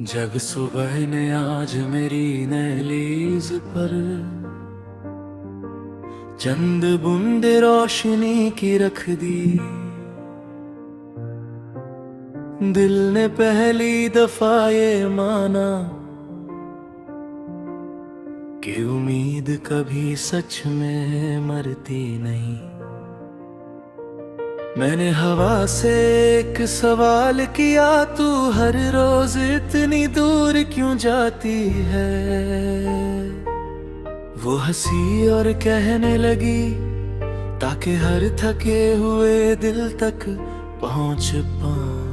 जब सुबह ने आज मेरी नहलीज पर चंद बूंद रोशनी की रख दी। दिल ने पहली दफा ये माना कि उम्मीद कभी सच में मरती नहीं। मैंने हवा से एक सवाल किया, तू हर रोज इतनी दूर क्यों जाती है। वो हंसी और कहने लगी, ताकि हर थके हुए दिल तक पहुंच पाऊं।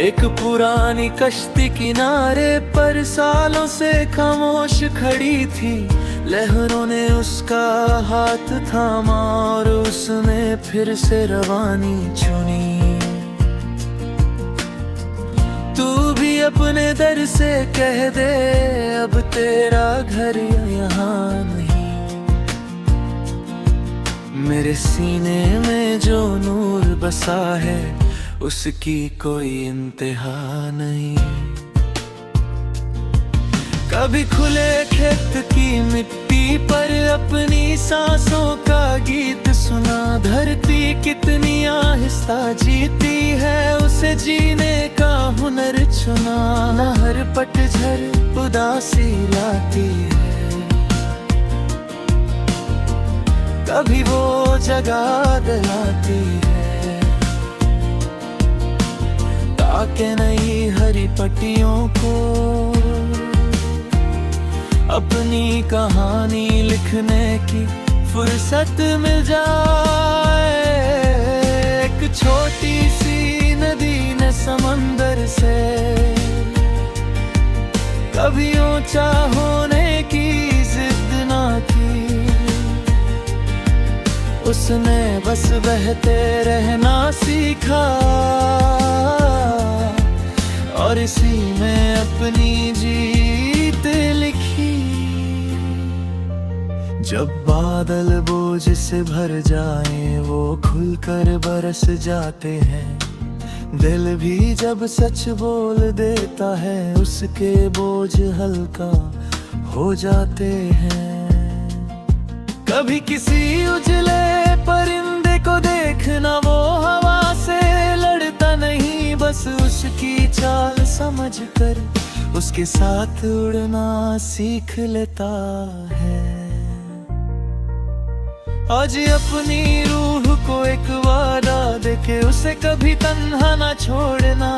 एक पुरानी कश्ती किनारे पर सालों से खामोश खड़ी थी। लहरों ने उसका हाथ थामा और उसने फिर से रवानी चुनी। तू भी अपने दर से कह दे, अब तेरा घर यहाँ नहीं। मेरे सीने में जो नूर बसा है, उसकी कोई इंतहा नहीं। कभी खुले खेत की मिट्टी पर अपनी सांसों का गीत सुना। धरती कितनी आहिस्ता जीती है, उसे जीने का हुनर चुना। न हर पतझड़ उदासी लाती है, कभी वो जगा दिलाती है। ताकि नई हरी पट्टियों को अपनी कहानी लिखने की फुर्सत मिल जाए। एक छोटी सी नदी ने समंदर से कभी ऊंचा होने की जिद ना की। उसने बस बहते रहना सीखा और इसी में अपनी जीत लिखी। जब बादल बोझ से भर जाए, वो खुलकर बरस जाते हैं। दिल भी जब सच बोल देता है, उसके बोझ हल्का हो जाते हैं। कभी किसी उजले परिंदे को देखना, वो हवा से लड़ता नहीं, बस उसकी चाल समझकर उसके साथ उड़ना सीख लेता है। आज अपनी रूह को एक वादा देके उसे कभी तन्हा ना छोड़ना।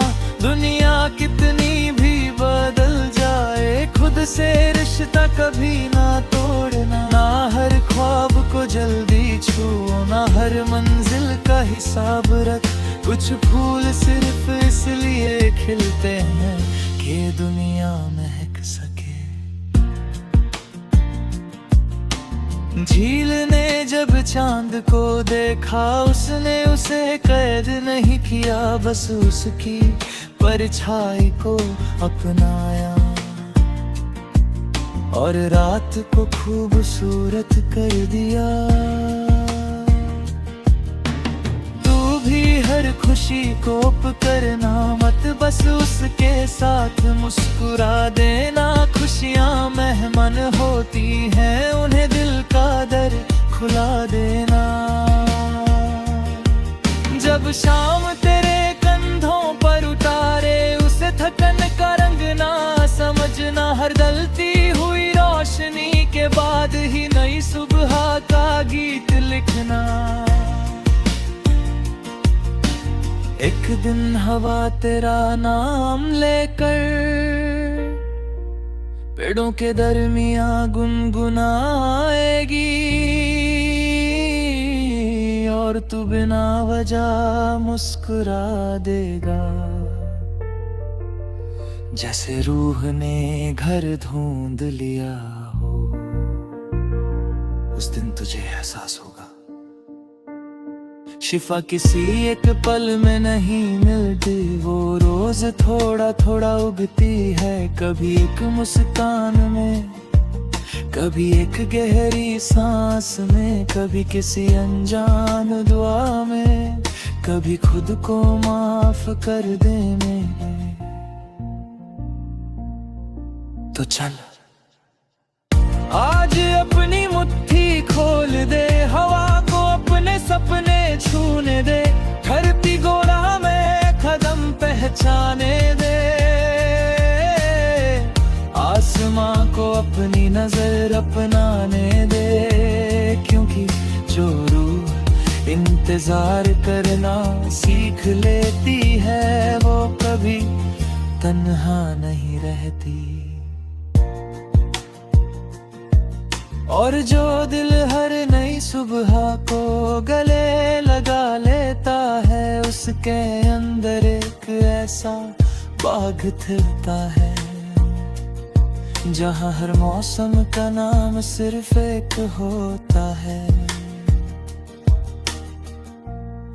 दुनिया कितनी भी बदल जाए, खुद से रिश्ता कभी ना तोड़ना। ना हर ख्वाब को जल्दी छुओ, ना हर मंजिल का हिसाब रख। कुछ फूल सिर्फ इसलिए खिलते हैं कि दुनिया महक सके। झील ने जब चांद को देखा, उसने उसे कैद नहीं किया, बस उसकी परछाई को अपनाया और रात को खूबसूरत कर दिया। तू भी हर खुशी को करना मत, बस उसके साथ मुस्कुरा देना। खुशियाँ मेहमान होती हैं, उन्हें दिल का दर खुला देना। जब शाम तेरे कंधों पर उतारे, उसे थकन का रंग ना समझना। हर ढलती हुई रोशनी के बाद ही नई सुबह का गीत लिखना। एक दिन हवा तेरा नाम लेकर पेड़ों के दरमियां गुनगुनाएगी, और तू बिना वजह मुस्कुरा देगा। जैसे रूह ने घर ढूंढ लिया हो, उस दिन तुझे एहसास होगा। शिफा किसी एक पल में नहीं मिलती, वो रोज थोड़ा थोड़ा उगती है। कभी एक मुस्कान में, कभी एक गहरी सांस में, कभी किसी अनजान दुआ में, कभी खुद को माफ कर देने में। तो चल आज अपनी मुट्ठी खोल दे, हवा को अपने सपने छूने दे, धरती गोला में कदम पहचाने दे, आसमां को अपनी नजर अपनाने दे, क्योंकि जो रूह इंतजार करना सीख लेती है वो कभी तन्हा नहीं रहती। और जो दिल हर नई सुबह को गले लगा लेता है, उसके अंदर एक ऐसा बाग खिलता है, जहाँ हर मौसम का नाम सिर्फ एक होता है,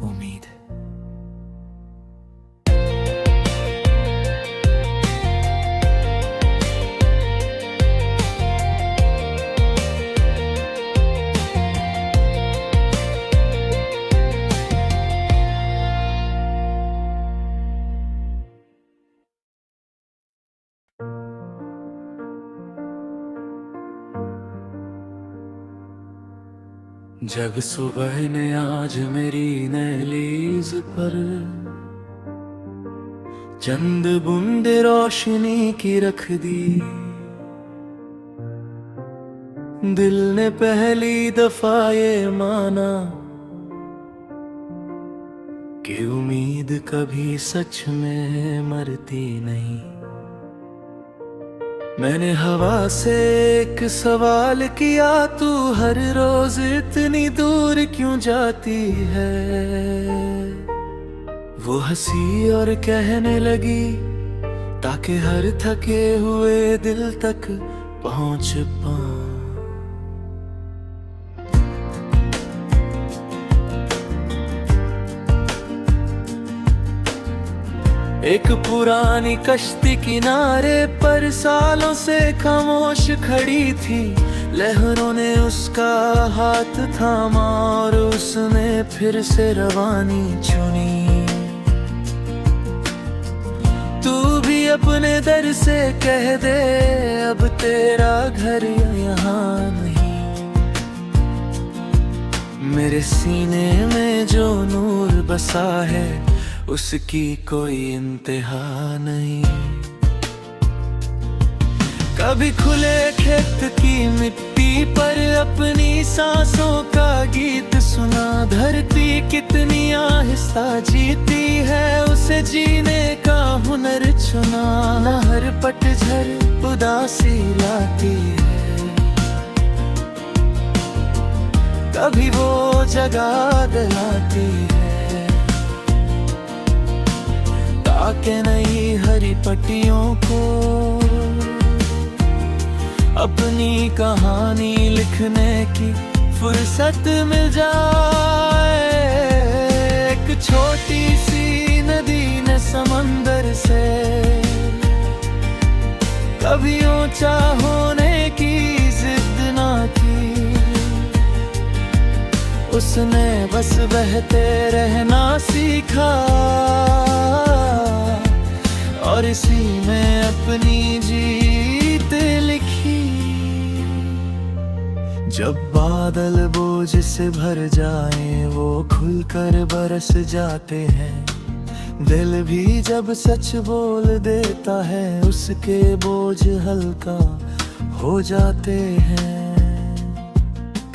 उम्मीद। जब सुबह ने आज मेरी नहलीज पर चंद बूंद रोशनी की रख दी, दिल ने पहली दफा ये माना कि उम्मीद कभी सच में मरती नहीं। मैंने हवा से एक सवाल किया, तू हर रोज इतनी दूर क्यों जाती है? वो हंसी और कहने लगी, ताकि हर थके हुए दिल तक पहुंच पाऊं। एक पुरानी कश्ती किनारे पर सालों से खामोश खड़ी थी, लहरों ने उसका हाथ थामा और उसने फिर से रवानी चुनी। तू भी अपने दर से कह दे, अब तेरा घर यहाँ नहीं। मेरे सीने में जो नूर बसा है, उसकी कोई इंतहा नहीं। कभी खुले खेत की मिट्टी पर अपनी सांसों का गीत सुना, धरती कितनी आहिस्ता जीती है, उसे जीने का हुनर चुना। न हर पतझड़ उदासी लाती है, कभी वो जगा दिलाती है, ताकि नई हरी पट्टियों को अपनी कहानी लिखने की फुर्सत मिल जाए। एक छोटी सी नदी ने समंदर से कभी ऊंचा होने की जिद ना की, उसने बस बहते रहना सीखा और इसी में अपनी जीत लिखी। जब बादल बोझ से भर जाए, वो खुलकर बरस जाते हैं, दिल भी जब सच बोल देता है, उसके बोझ हल्का हो जाते हैं।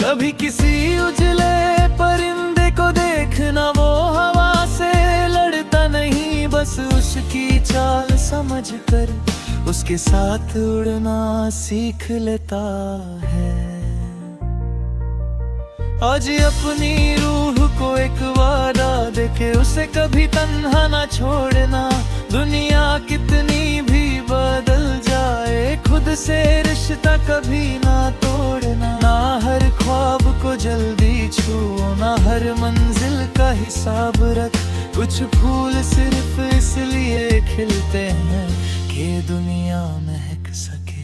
कभी किसी उजले परिंदे को देखना, वो हवा से लड़ता नहीं, बस उसकी चाल समझकर उसके साथ उड़ना सीख लेता है। आज अपनी रूह को एक वादा देके उसे कभी तन्हा ना छोड़ना। दुनिया कितनी भी बदल जाए, खुद से रिश्ता कभी ना तोड़ना। ना हर ख्वाब को जल्दी छू, ना हर मंजिल का हिसाब रख। कुछ फूल सिर्फ इसलिए खिलते हैं कि दुनिया महक सके।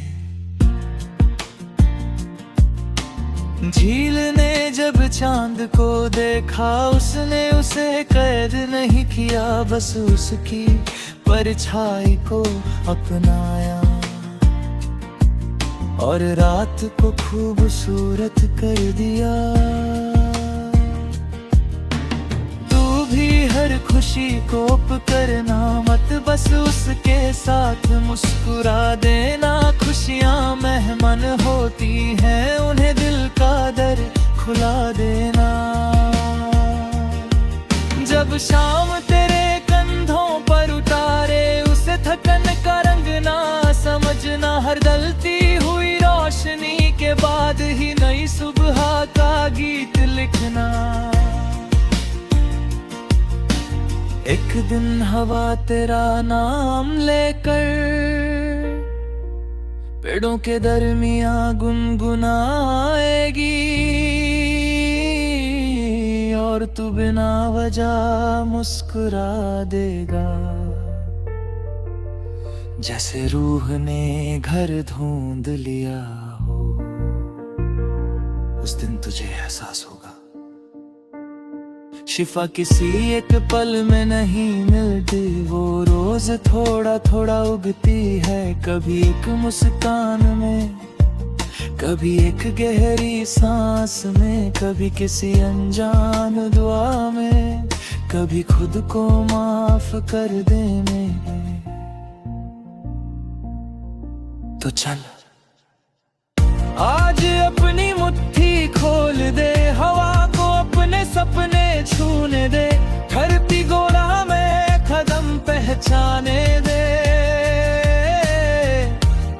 झील ने जब चांद को देखा, उसने उसे कैद नहीं किया, बस उसकी परछाई को अपनाया और रात को खूबसूरत कर दिया। तू भी हर खुशी को करना मत, बस उसके साथ मुस्कुरा देना। खुशियाँ मेहमान होती हैं, उन्हें दिल का दर खुला देना। जब शाम तेरे कंधों पर उतारे, उसे थकन का रंग ना समझना। हर ढलती हुई रोशनी के बाद ही नई सुबह का गीत लिखना। एक दिन हवा तेरा नाम लेकर पेड़ों के दरमियां गुनगुनाएगी, और तू बिना वजह मुस्कुरा देगा। जैसे रूह ने घर ढूंढ लिया हो, उस दिन तुझे एहसास होगा। शिफा किसी एक पल में नहीं मिलती, वो रोज थोड़ा थोड़ा उगती है। कभी एक मुस्कान में, कभी एक गहरी सांस में, कभी किसी अनजान दुआ में, कभी खुद को माफ कर देने में। तो चल आज अपनी मुट्ठी खोल दे, हवा को अपने सपने छूने दे। धरती गोला में कदम पहचाने दे,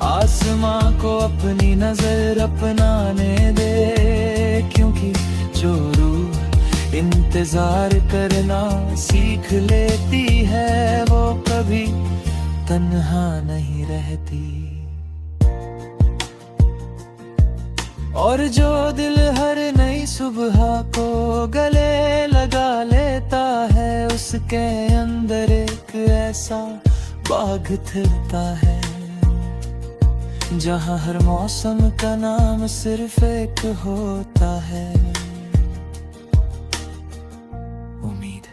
आसमां को अपनी नजर अपनाने दे। क्योंकि जो रूह इंतजार करना सीख लेती है, वो कभी तन्हा नहीं रहती। और जो दिल हर नई सुबह को गले लगा लेता है, उसके अंदर एक ऐसा बाग थिरता है, जहाँ हर मौसम का नाम सिर्फ एक होता है, उम्मीद।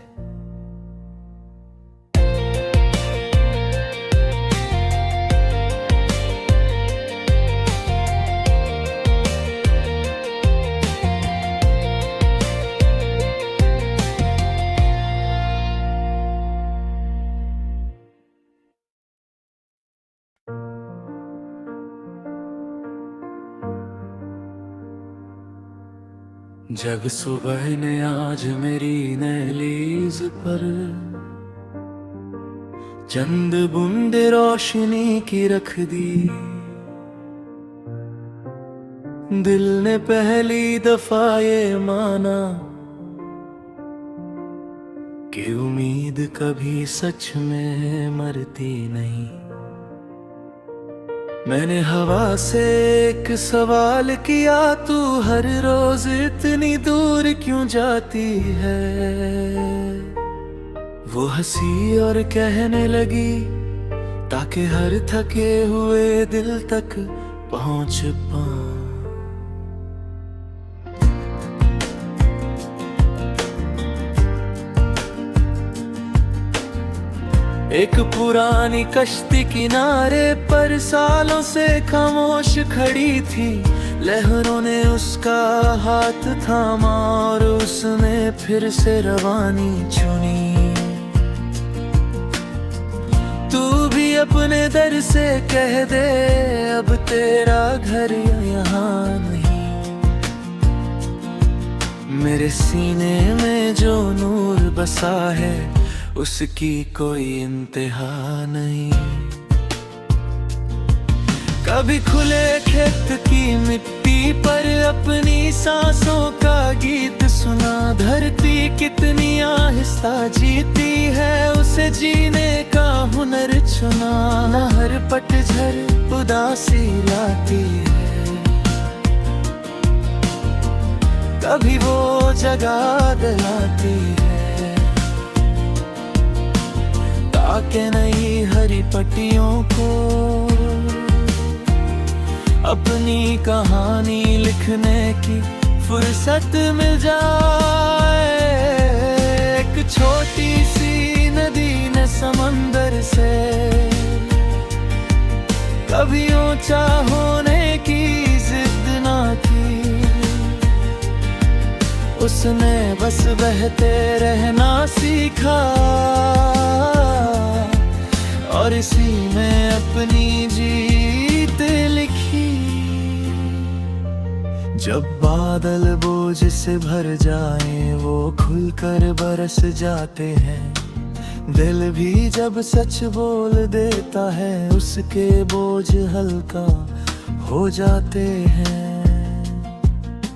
जब सुबह ने आज मेरी नहलीज पर चंद बूंद रोशनी की रख दी, दिल ने पहली दफा ये माना कि उम्मीद कभी सच में मरती नहीं। मैंने हवा से एक सवाल किया, तू हर रोज इतनी दूर क्यों जाती है? वो हंसी और कहने लगी, ताकि हर थके हुए दिल तक पहुंच पाऊं। एक पुरानी कश्ती किनारे पर सालों से खामोश खड़ी थी, लहरों ने उसका हाथ थामा और उसने फिर से रवानी चुनी। तू भी अपने दर से कह दे, अब तेरा घर यहाँ नहीं। मेरे सीने में जो नूर बसा है, उसकी कोई इंतहा नहीं। कभी खुले खेत की मिट्टी पर अपनी सांसों का गीत सुना, धरती कितनी आहिस्ता जीती है, उसे जीने का हुनर चुना। न हर पतझड़ उदासी लाती है, कभी वो जगा दिलाती है, ताकि नई हरी पट्टियों को अपनी कहानी लिखने की फुर्सत मिल जाए। एक छोटी सी नदी ने समंदर से कभी ऊंचा होने की जिद ना की, उसने बस बहते रहना सीखा और इसी में अपनी जीत लिखी। जब बादल बोझ से भर जाएं वो खुलकर बरस जाते हैं, दिल भी जब सच बोल देता है उसके बोझ हल्का हो जाते हैं।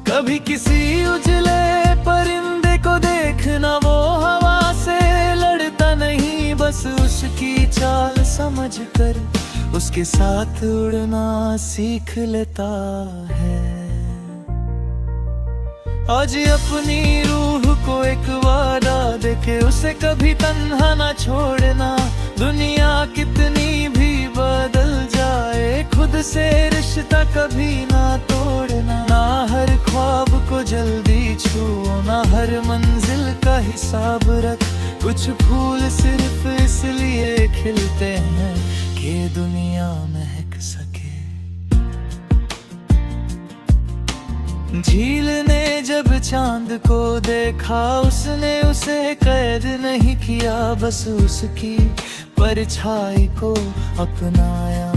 कभी किसी उजले परिंदे को देखना, वो हवा से लड़ता नहीं, बस उसकी चाल समझकर उसके साथ उड़ना सीख लेता है। आज अपनी रूह को एक वादा देके उसे कभी तन्हा ना छोड़ना। दुनिया कितनी भी बदल जाए, खुद से रिश्ता कभी ना तोड़ना। ना हर ख्वाब को जल्दी छू, ना हर मंजिल का हिसाब रख। कुछ फूल सिर्फ इसलिए खिलते हैं कि दुनिया महक सके। झील ने जब चांद को देखा, उसने उसे कैद नहीं किया, बस उसकी परछाई को अपनाया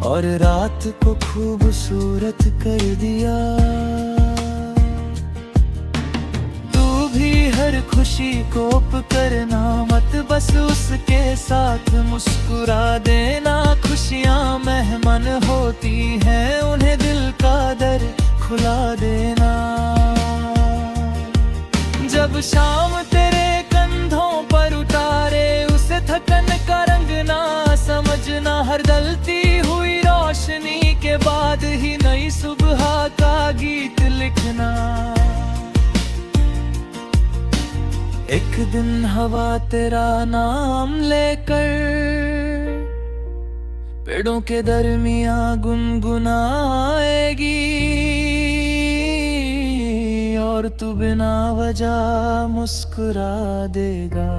और रात को खूबसूरत कर दिया। तू भी हर खुशी को करना मत, बस उसके साथ मुस्कुरा देना। खुशियाँ मेहमान होती हैं, उन्हें दिल का दर खुला देना। जब शाम तेरे कंधों पर उतारे उसे थकन का रंग ना समझना। हर ढलती हुई रोशनी के बाद ही नई सुबह का गीत लिखना। एक दिन हवा तेरा नाम लेकर पेड़ों के दरमियां गुनगुनाएगी और तू बिना वजह मुस्कुरा देगा।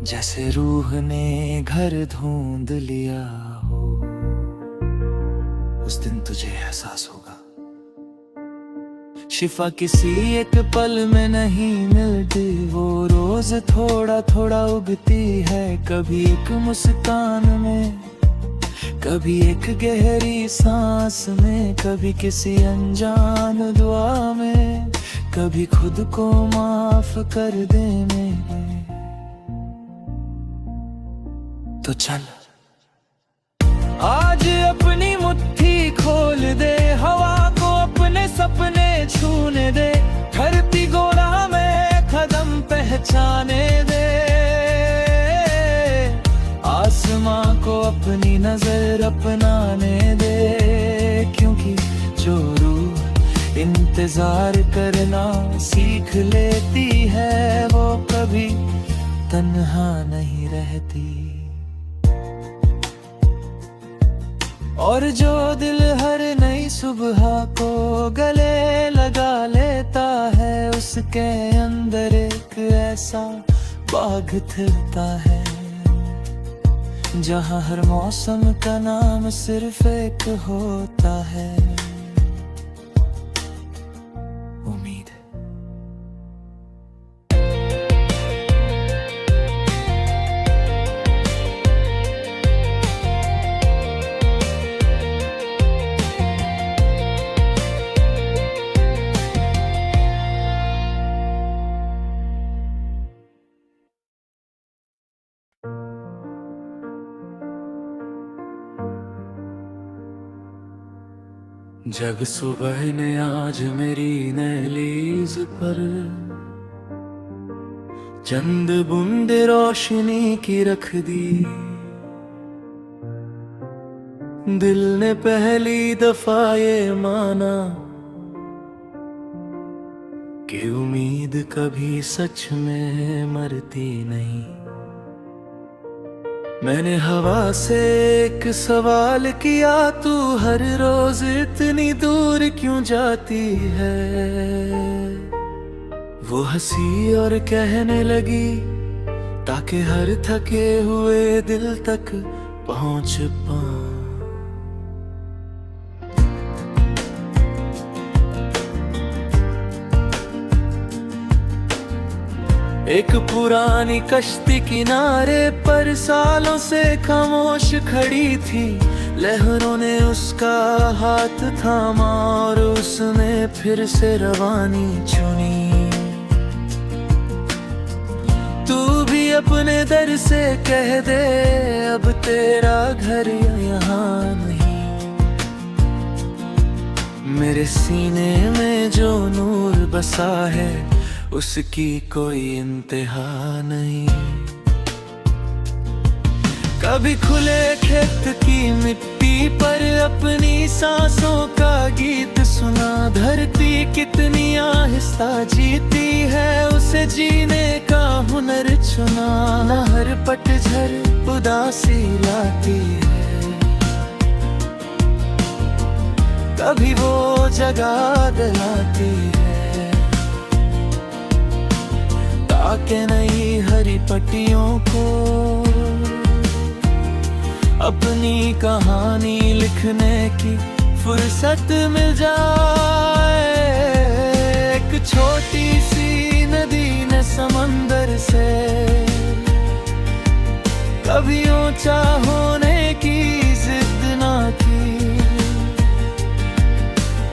जैसे रूह ने घर ढूंढ लिया हो, उस दिन तुझे एहसास होगा शिफा किसी एक पल में नहीं मिलती, वो रोज थोड़ा थोड़ा उगती है। कभी एक मुस्कान में, कभी एक गहरी सांस में, कभी किसी अनजान दुआ में, कभी खुद को माफ कर देने में। तो चल आज अपनी मुट्ठी खोल दे, हवा को अपने सपने छूने दे। धरती गोला में कदम पहचाने दे, आसमां को अपनी नजर अपनाने दे। क्योंकि जो रूह इंतजार करना सीख लेती है, वो कभी तन्हा नहीं रहती। और जो दिल हर नई सुबह को गले लगा लेता है, उसके अंदर एक ऐसा बाग खिलता है जहाँ हर मौसम का नाम सिर्फ एक होता है, उम्मीद। जब सुबह ने आज मेरी नहलीज पर चंद बूंद रोशनी की रख दी, दिल ने पहली दफा ये माना कि उम्मीद कभी सच में मरती नहीं। मैंने हवा से एक सवाल किया, तू हर रोज इतनी दूर क्यों जाती है। वो हंसी और कहने लगी, ताकि हर थके हुए दिल तक पहुंच पाऊं। एक पुरानी कश्ती किनारे पर सालों से खामोश खड़ी थी। लहरों ने उसका हाथ थामा और उसने फिर से रवानी चुनी। तू भी अपने दर से कह दे, अब तेरा घर यहाँ नहीं। मेरे सीने में जो नूर बसा है, उसकी कोई इंतहा नहीं। कभी खुले खेत की मिट्टी पर अपनी सांसों का गीत सुना। धरती कितनी आहिस्ता जीती है, उसे जीने का हुनर चुना। न हर पतझड़ उदासी लाती है, कभी वो जगा दिलाती है। ताकि नई हरी पट्टियों को अपनी कहानी लिखने की फुर्सत मिल जाए। एक छोटी सी नदी ने समंदर से कभी ऊंचा होने की जिद ना की।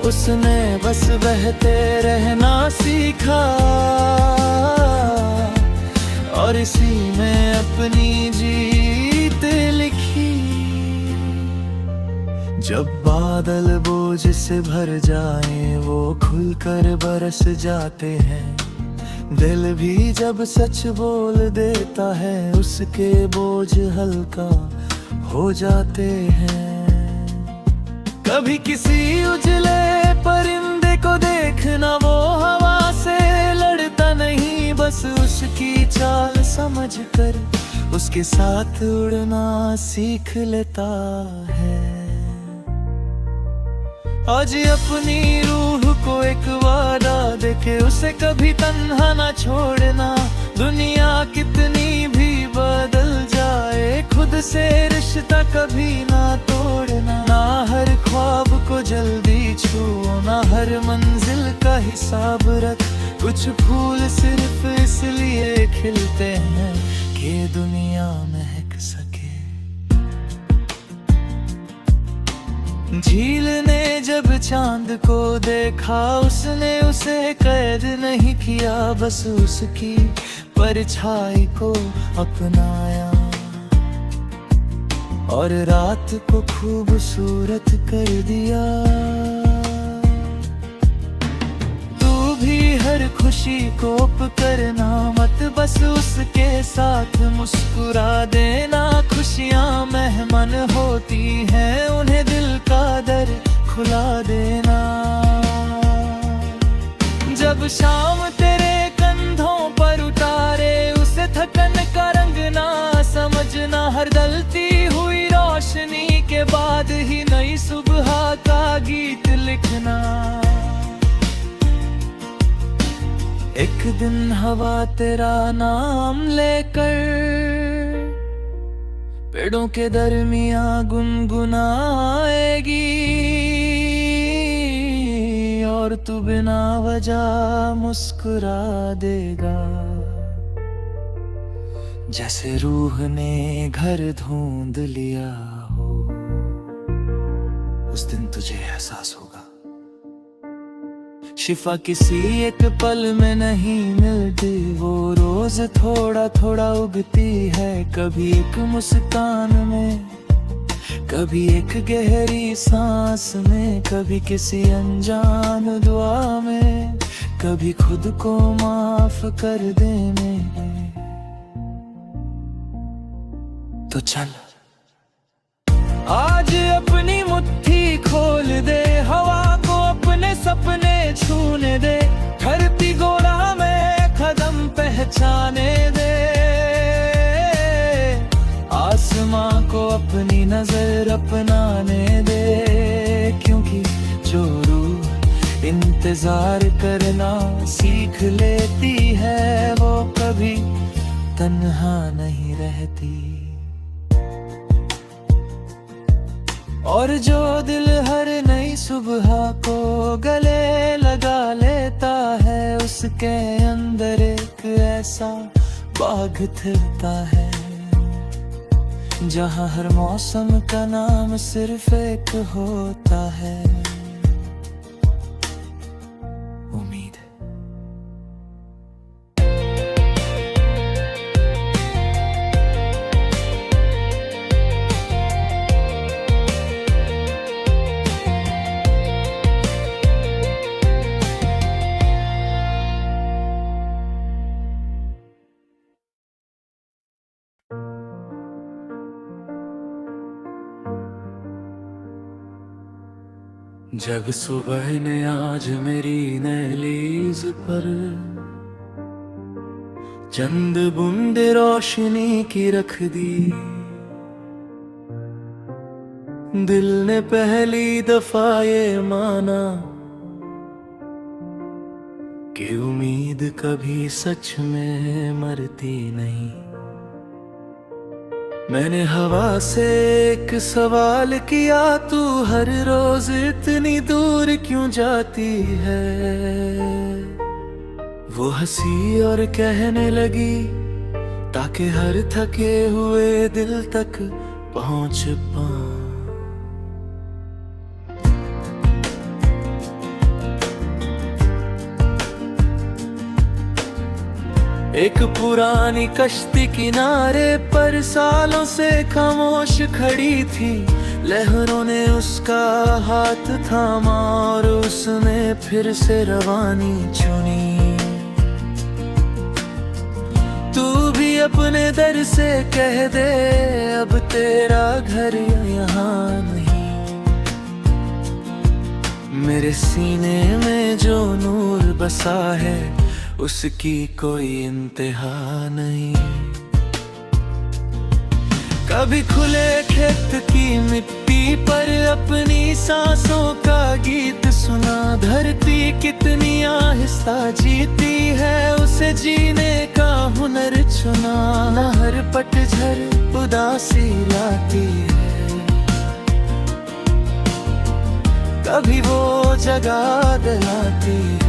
उसने बस बहते रहना सीखा और इसी में अपनी जीत लिखी। जब बादल बोझ से भर जाए, वो खुलकर बरस जाते हैं। दिल भी जब सच बोल देता है, उसके बोझ हल्का हो जाते हैं। कभी किसी उजले परिंदे को देखना, वो हवा से लड़ता नहीं, बस उसकी चाल समझकर उसके साथ उड़ना सीख लेता है। आज अपनी रूह को एक वादा देके उसे कभी तन्हा ना छोड़ना। दुनिया कितनी भी बदल जाए, खुद से रिश्ता कभी ना तोड़ना। ना हर ख्वाब को जल्दी छुओ, ना हर मंजिल का हिसाब रख। कुछ फूल सिर्फ इसलिए खिलते हैं कि दुनिया महक सके। झील ने जब चांद को देखा, उसने उसे कैद नहीं किया, बस उसकी परछाई को अपनाया और रात को खूबसूरत कर दिया। तू भी हर खुशी को करना मत, बस उसके साथ मुस्कुरा देना। खुशियाँ मेहमान होती हैं, उन्हें दिल का दर खुला देना। जब शाम तेरे कंधों पर उतारे, उसे थकन का रंग ना समझना। हर ढलती हुई रोशनी के बाद ही नई सुबह का गीत लिखना। एक दिन हवा तेरा नाम लेकर पेड़ों के दरमियां गुनगुनाएगी, और तू बिना वजह मुस्कुरा देगा। जैसे रूह ने घर ढूंढ लिया हो, उस दिन तुझे एहसास होगा। शिफा किसी एक पल में नहीं मिलती, वो रोज थोड़ा थोड़ा उगती है। कभी एक मुस्कान में, कभी एक गहरी सांस में, कभी किसी अनजान दुआ में, कभी खुद को माफ कर देने में। तो चल आज अपनी मुट्ठी खोल दे, हवा को अपने सपने छूने दे। धरती गोला में कदम पहचाने दे, आसमान समा को अपनी नजर अपनाने दे, क्योंकि जो रूह इंतजार करना सीख लेती है वो कभी तन्हा नहीं रहती। और जो दिल हर नई सुबह को गले लगा लेता है, उसके अंदर एक ऐसा बाग खिलता है जहाँ हर मौसम का नाम सिर्फ एक होता है, उम्मीद। जब सुबह ने आज मेरी नहलीज पर चंद बूंद रोशनी की रख दी, दिल ने पहली दफा ये माना कि उम्मीद कभी सच में मरती नहीं। मैंने हवा से एक सवाल किया, तू हर रोज इतनी दूर क्यों जाती है? वो हंसी और कहने लगी, ताकि हर थके हुए दिल तक पहुंच पाऊं। एक पुरानी कश्ती किनारे पर सालों से खामोश खड़ी थी, लहरों ने उसका हाथ थामा और उसने फिर से रवानी चुनी। तू भी अपने दर से कह दे, अब तेरा घर यहाँ नहीं। मेरे सीने में जो नूर बसा है उसकी कोई इंतहा नहीं। कभी खुले खेत की मिट्टी पर अपनी सांसों का गीत सुना, धरती कितनी आहिस्ता जीती है, उसे जीने का हुनर चुना। न हर पतझड़ उदासी लाती है, कभी वो जगा दिलाती है,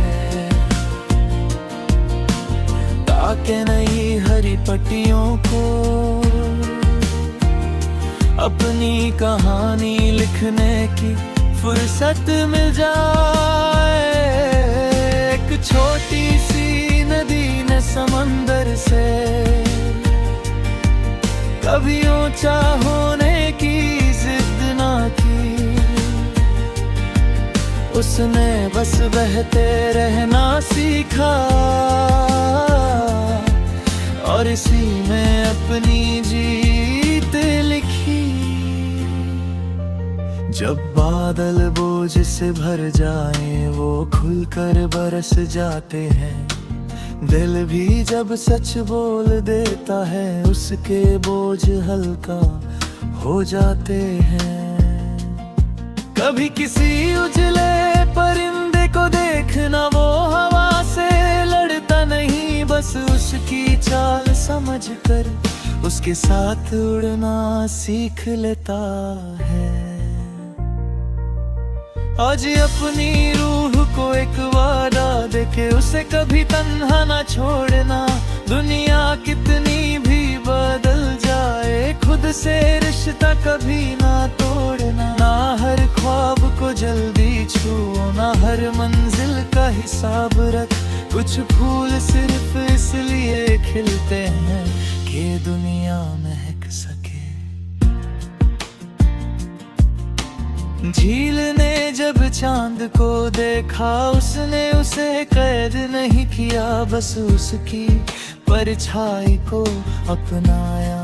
ताकि नई हरी पट्टियों को अपनी कहानी लिखने की फुर्सत मिल जाए। एक छोटी सी नदी ने समंदर से कभी ऊंचा होने की जिद ना की, उसने बस बहते रहना सीखा और इसी में अपनी जीत लिखी। जब बादल बोझ से भर जाए वो खुलकर बरस जाते हैं, दिल भी जब सच बोल देता है उसके बोझ हल्का हो जाते हैं। कभी किसी उजले परिंदे को देखना, वो हवा से लड़ता नहीं, बस उसकी चाल समझकर उसके साथ उड़ना सीख लेता है। आज अपनी रूह को एक वादा देके उसे कभी तन्हा ना छोड़ना। दुनिया कितनी भी बदल जाए, खुद से रिश्ता कभी ना तोड़ना। ना हर ख्वाब को जल्दी छुओ, ना हर मंजिल का हिसाब रख। कुछ फूल सिर्फ इसलिए खिलते हैं कि दुनिया महक सके। झील ने जब चांद को देखा, उसने उसे कैद नहीं किया, बस उसकी परछाई को अपनाया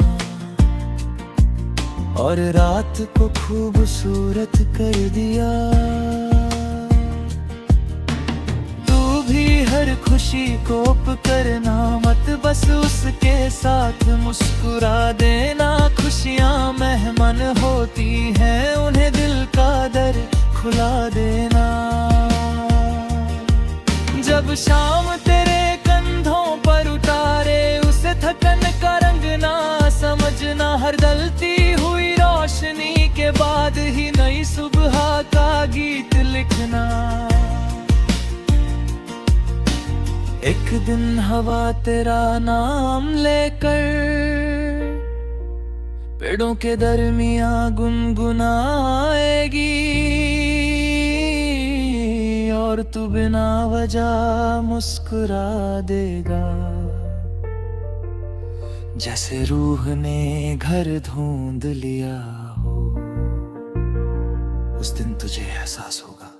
और रात को खूबसूरत कर दिया। तू भी हर खुशी कोप करना मत, बस उसके साथ मुस्कुरा देना। खुश खुशियाँ मेहमान होती हैं, उन्हें दिल का दर खुला देना। जब शाम तेरे कंधों पर उतारे उसे थकन का रंग ना समझना, हर ढलती हुई रोशनी के बाद ही नई सुबह का गीत लिखना। एक दिन हवा तेरा नाम लेकर पेड़ों के दरमियां गुनगुनाएगी, और तू बिना वजह मुस्कुरा देगा। जैसे रूह ने घर ढूंढ लिया हो, उस दिन तुझे एहसास होगा।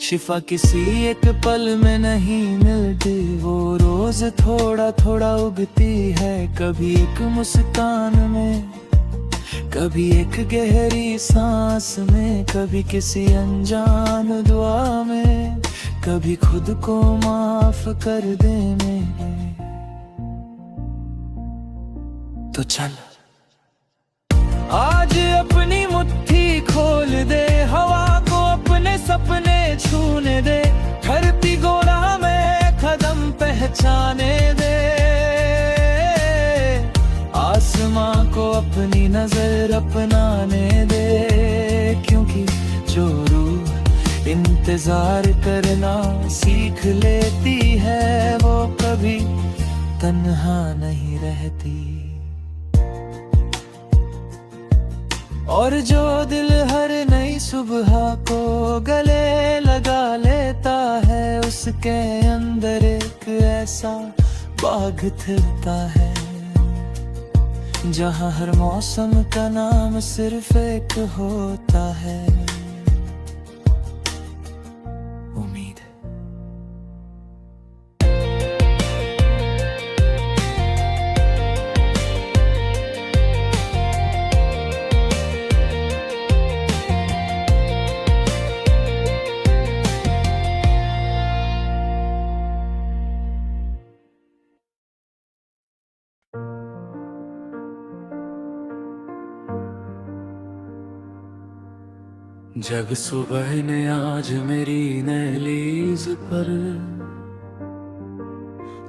शिफा किसी एक पल में नहीं मिलती, वो रोज थोड़ा थोड़ा उगती है। कभी एक मुस्कान में, कभी एक गहरी सांस में, कभी किसी अनजान दुआ में, कभी खुद को माफ कर देने में। तो चल आज अपनी मुट्ठी खोल दे, हवा को अपने सपने छूने दे, धरती गोला में कदम पहचाने दे। आसमां को अपनी नजर अपनाने दे, क्योंकि जो रूह इंतजार करना सीख लेती है, वो कभी तन्हा नहीं रहती। और जो दिल हर नई सुबह को गले लगा लेता है, उसके अंदर एक ऐसा बाग खिलता है, जहाँ हर मौसम का नाम सिर्फ एक होता है, उम्मीद। जब सुबह ने आज मेरी नहलीज पर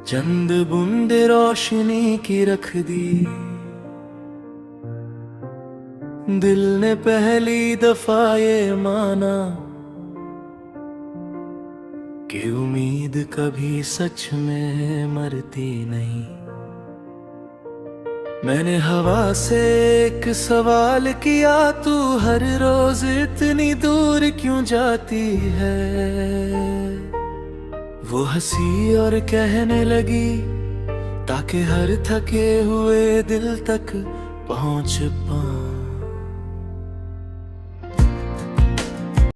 चंद बूंद रोशनी की रख दी, दिल ने पहली दफा ये माना कि उम्मीद कभी सच में मरती नहीं। मैंने हवा से एक सवाल किया, तू हर रोज इतनी दूर क्यों जाती है? वो हंसी और कहने लगी, ताकि हर थके हुए दिल तक पहुंच पाऊं।